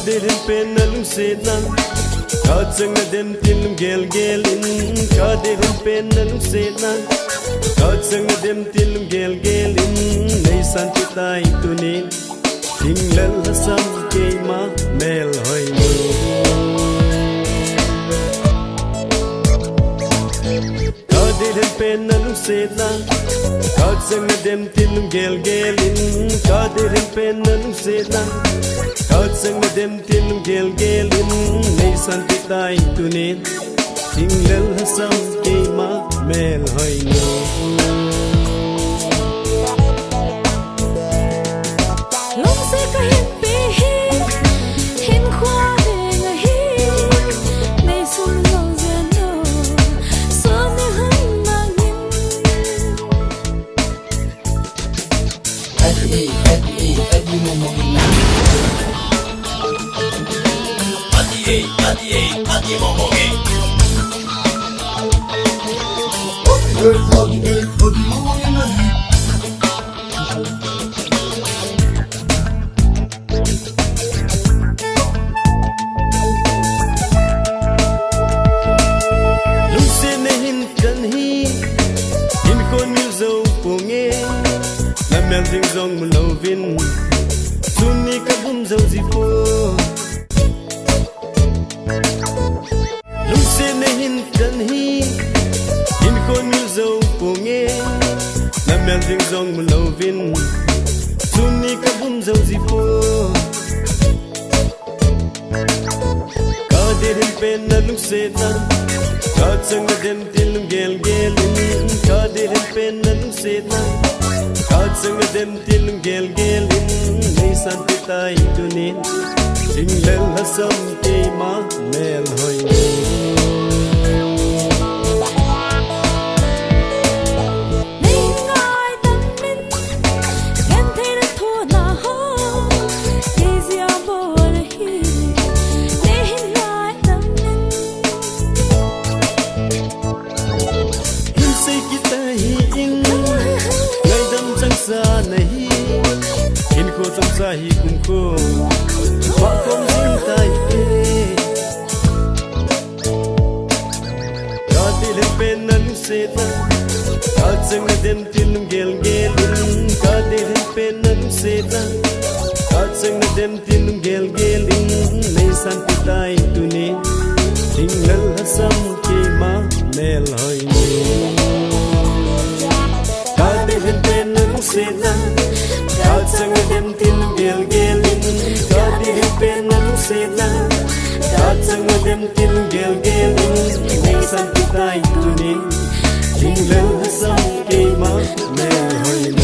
Kaderin penalung senang Kacang dem tilum gel gelin Kaderin penalung senang Kacang dem tilum gel gelin Nei santi tai tunin Tinglal hasam keima mel hoy mo Kaderin penalung senang Kacang dem tilum gel gelin Kaderin penalung senang Kacang dem tilum gel gelin Nei santi tai tunin Tinglal hasam keima mel hoy mo Melting zong mulovin Suni kabum zau zipo Lung se nehin kan hi In kon mil zau ponge Na melting zong mulovin Suni kabum zau zipo Kaderin pen na lung se na Kacang dem tilum gel gelin Kaderin pen na lung se na Kacang dem tilum gel gelin Nei santi tai tunin Tinglal hasam keima mel hoy sa nahi in ko tam sa hi kum ko ba kom sin tai pe ya dil pen nan se ta ka chang dem tilum gel gelin ka dil pen nan se ta ka chang dem tilum gel gelin nei santi tai tuni tinglal hasam keima mel hoy Sena Kacang dem tilum gel gelin Kaderin penalung sena Kacang dem tilum gel gelin Nei santi tai tunin Tinglal hasam keima mel hoy